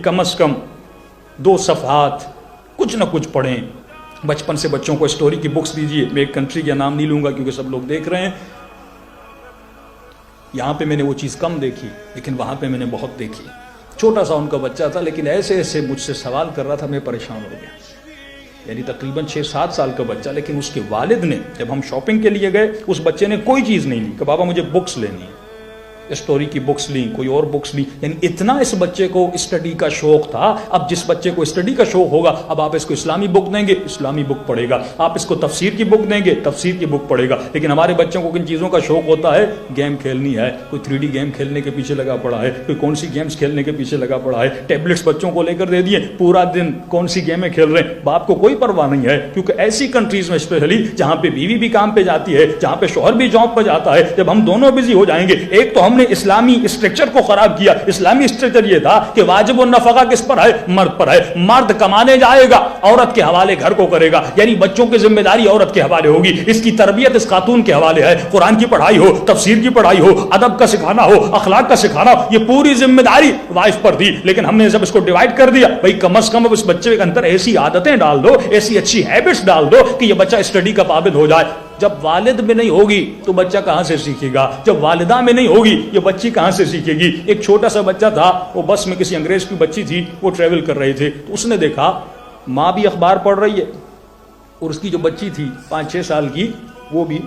کم از کم 2 صفحات کچھ نہ کچھ پڑھیں. بچپن سے بچوں کو اسٹوری کی بکس دیجیے. میں ایک کنٹری کا نام نہیں لوں گا کیونکہ سب لوگ دیکھ رہے ہیں. یہاں پہ میں نے وہ چیز کم دیکھی لیکن وہاں پہ میں نے بہت دیکھی. چھوٹا سا ان کا بچہ تھا لیکن ایسے ایسے مجھ سے سوال کر رہا تھا, میں پریشان ہو گیا. یعنی تقریباً 6-7 سال کا بچہ, لیکن اس کے والد نے جب ہم شاپنگ کے لیے گئے اس بچے نے کوئی چیز نہیں لی کہ بابا مجھے بکس لینی ہے. اسٹوری کی بکس لیں, کوئی اور بکس لیں. یعنی اتنا اس بچے کو اسٹڈی کا شوق تھا. اب جس بچے کو اسٹڈی کا شوق ہوگا, اب آپ اس کو اسلامی بک دیں گے اسلامی بک پڑھے گا, آپ اس کو تفسیر کی بک دیں گے تفسیر کی بک پڑھے گا. لیکن ہمارے بچوں کو کن چیزوں کا شوق ہوتا ہے؟ گیم کھیلنی ہے, کوئی 3D گیم کھیلنے کے پیچھے لگا پڑا ہے, کوئی کون سی گیمز کھیلنے کے پیچھے لگا پڑا ہے. ٹیبلٹس بچوں کو لے کر دے دیے, پورا دن کون سی گیمیں کھیل رہے ہیں. باپ کو کوئی پرواہ نہیں ہے, کیونکہ ایسی کنٹریز میں اسپیشلی جہاں پہ بیوی بھی کام پہ جاتی ہے, جہاں پہ شوہر بھی جاب پہ جاتا ہے, جب ہم دونوں بزی ہو جائیں گے. ایک تو ہم نے اسلامی اسٹرکچر کو خراب کیا. اسلامی اسٹرکچر یہ تھا کہ واجب النفقہ کس پر ہے؟ مرد پر ہے. مرد کمانے جائے گا, عورت کے حوالے گھر کو کرے گا. یعنی بچوں کی ذمہ داری عورت کے حوالے ہوگی, اس کی تربیت اس خاتون کے حوالے ہے. قرآن کی پڑھائی ہو, تفسیر کی پڑھائی ہو, ادب کا سکھانا ہو, اخلاق کا سکھانا ہو, یہ پوری ذمہ داری وائف پر تھی. لیکن ہم نے جب اس کو ڈیوائڈ کر دیا, بھائی کم از کم اب اس بچے کے اندر ایسی عادتیں ڈال دو, ایسی اچھی ہیبٹس ڈال دو کہ یہ بچہ اسٹڈی کا پابند ہو جائے. جب والد میں نہیں ہوگی تو بچہ کہاں سے سیکھے گا؟ جب والدہ میں نہیں ہوگی یہ بچی کہاں سے سیکھے گی؟ ایک چھوٹا سا بچہ تھا, وہ بس میں کسی انگریز کی بچی تھی, وہ ٹریول کر رہے تھے, تو اس نے دیکھا ماں بھی اخبار پڑھ رہی ہے اور اس کی جو بچی تھی 5-6 سال کی, وہ بھی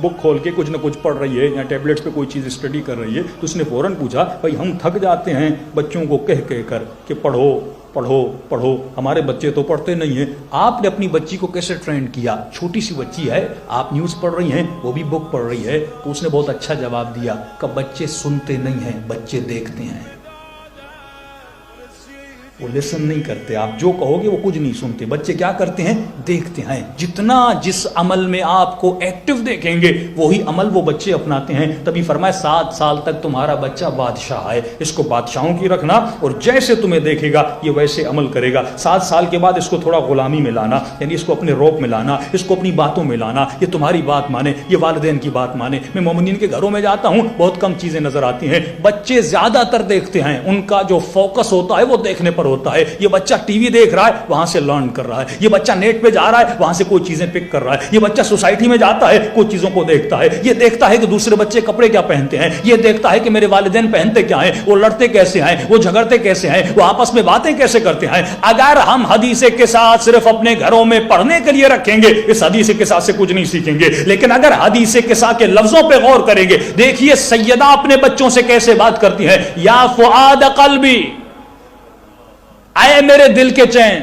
بک کھول کے کچھ نہ کچھ پڑھ رہی ہے یا ٹیبلٹس پہ کوئی چیز اسٹڈی کر رہی ہے. تو اس نے فوراً پوچھا, بھائی ہم تھک جاتے ہیں بچوں کو کہہ کہہ کر کہ پڑھو پڑھو پڑھو, ہمارے بچے تو پڑھتے نہیں ہیں. آپ نے اپنی بچی کو کیسے ٹرین کیا؟ چھوٹی سی بچی ہے, آپ نیوز پڑھ رہی ہیں, وہ بھی بک پڑھ رہی ہے. تو اس نے بہت اچھا جواب دیا کہ بچے سنتے نہیں ہیں, بچے دیکھتے ہیں. وہ لسن نہیں کرتے, آپ جو کہو گے وہ کچھ نہیں سنتے. بچے کیا کرتے ہیں؟ دیکھتے ہیں. جتنا جس عمل میں آپ کو ایکٹیو دیکھیں گے وہی عمل وہ بچے اپناتے ہیں. تبھی فرمایا 7 سال تک تمہارا بچہ بادشاہ ہے, اس کو بادشاہوں کی رکھنا, اور جیسے تمہیں دیکھے گا یہ ویسے عمل کرے گا. 7 سال کے بعد اس کو تھوڑا غلامی میں لانا, یعنی اس کو اپنے روپ میں لانا, اس کو اپنی باتوں میں لانا. یہ تمہاری بات مانے, یہ والدین کی بات مانے. میں مومنین کے گھروں میں جاتا ہوں, بہت کم چیزیں نظر آتی ہیں. بچے زیادہ تر دیکھتے ہیں, ان کا جو فوکس ہوتا ہے وہ دیکھنے پر ہوتا ہے. یہ بچہ ٹی وی دیکھ رہا ہے, وہاں سے لرن کر رہا ہے. یہ بچہ نیٹ پہ جا رہا ہے, وہاں سے کوئی چیزیں پک کر رہا ہے. یہ بچہ سوسائٹی میں جاتا ہے, کچھ چیزوں کو دیکھتا ہے. یہ دیکھتا ہے کہ دوسرے بچے کپڑے کیا پہنتے ہیں, یہ دیکھتا ہے کہ میرے والدین پہنتے کیا ہیں, وہ لڑتے کیسے ہیں, وہ جھگڑتے کیسے ہیں, وہ آپس میں باتیں کیسے کرتے ہیں. اگر ہم حدیث کے ساتھ صرف اپنے گھروں میں پڑھنے کے لیے رکھیں گے, اس حدیث کے ساتھ سے کچھ نہیں سیکھیں گے. لیکن اگر حدیث کے ساتھ کے لفظوں پہ غور کریں گے, دیکھیے سیدہ اپنے بچوں سے کیسے بات کرتی ہیں. یا فؤاد قلبی, اے میرے دل کے چین.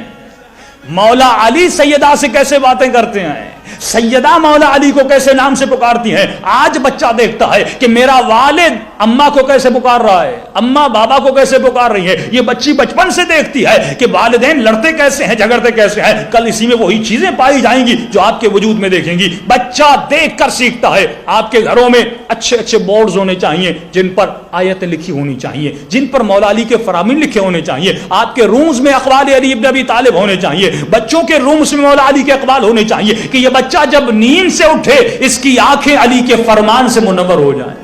مولا علی سیدہ سے کیسے باتیں کرتے ہیں, سیدہ مولا علی کو کیسے نام سے پکارتی ہیں. آج بچہ دیکھتا ہے کہ میرا والد اماں کو کیسے پکار رہا ہے, اماں بابا کو کیسے پکار رہی ہے. یہ بچی بچپن سے دیکھتی ہے کہ والدین لڑتے کیسے ہیں, جھگڑتے کیسے ہیں. کل اسی میں وہی چیزیں پائی جائیں گی جو آپ کے وجود میں دیکھیں گی. بچہ دیکھ کر سیکھتا ہے. آپ کے گھروں میں اچھے اچھے بورڈز ہونے چاہیے جن پر آیتیں لکھی ہونی چاہیے, جن پر مولا علی کے فرامین لکھے ہونے چاہیے. آپ کے رومز میں اقوال علی ابن ابی طالب ہونے چاہیے. بچوں کے رومز میں مولا علی کے اقوال ہونے چاہیے کہ یہ بچہ جب نیند سے اٹھے اس کی آنکھیں علی کے فرمان سے منور ہو جائیں.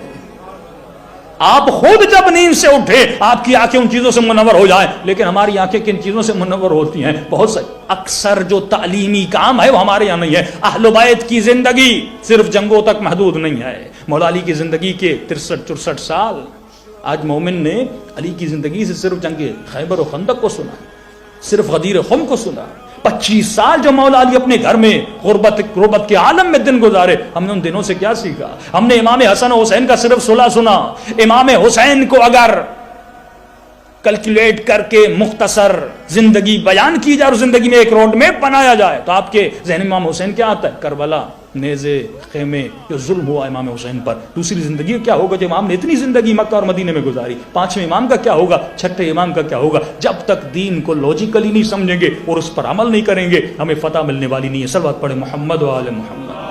آپ خود جب نیند سے اٹھے آپ کی آنکھیں ان چیزوں سے منور ہو جائیں. لیکن ہماری آنکھیں کن چیزوں سے منور ہوتی ہیں؟ بہت سے اکثر جو تعلیمی کام ہے وہ ہمارے یہاں نہیں ہے. اہل بیت کی زندگی صرف جنگوں تک محدود نہیں ہے. مولا علی کی زندگی کے 63-64 سال. آج مومن نے علی کی زندگی سے صرف جنگ خیبر و خندق کو سنا, صرف غدیر خم کو سنا. 25 سال جو مولا علی اپنے گھر میں غربت کے عالم میں دن گزارے. ہم نے ان دنوں سے کیا سیکھا؟ ہم نے امام حسن و حسین کا صرف صلح سنا. امام حسین کو اگر کیلکولیٹ کر کے مختصر زندگی بیان کی جائے اور زندگی میں ایک روڈ میپ بنایا جائے تو آپ کے ذہن میں امام حسین کیا آتا ہے؟ کربلا, نیزے, خیمے, جو ظلم ہوا امام حسین پر. دوسری زندگی کیا ہوگا جو امام نے اتنی زندگی مکہ اور مدینے میں گزاری؟ 5ویں امام کا کیا ہوگا؟ 6ٹھے امام کا کیا ہوگا؟ جب تک دین کو لاجیکلی نہیں سمجھیں گے اور اس پر عمل نہیں کریں گے ہمیں فتح ملنے والی نہیں ہے. صلوات پڑھے محمد و آل محمد.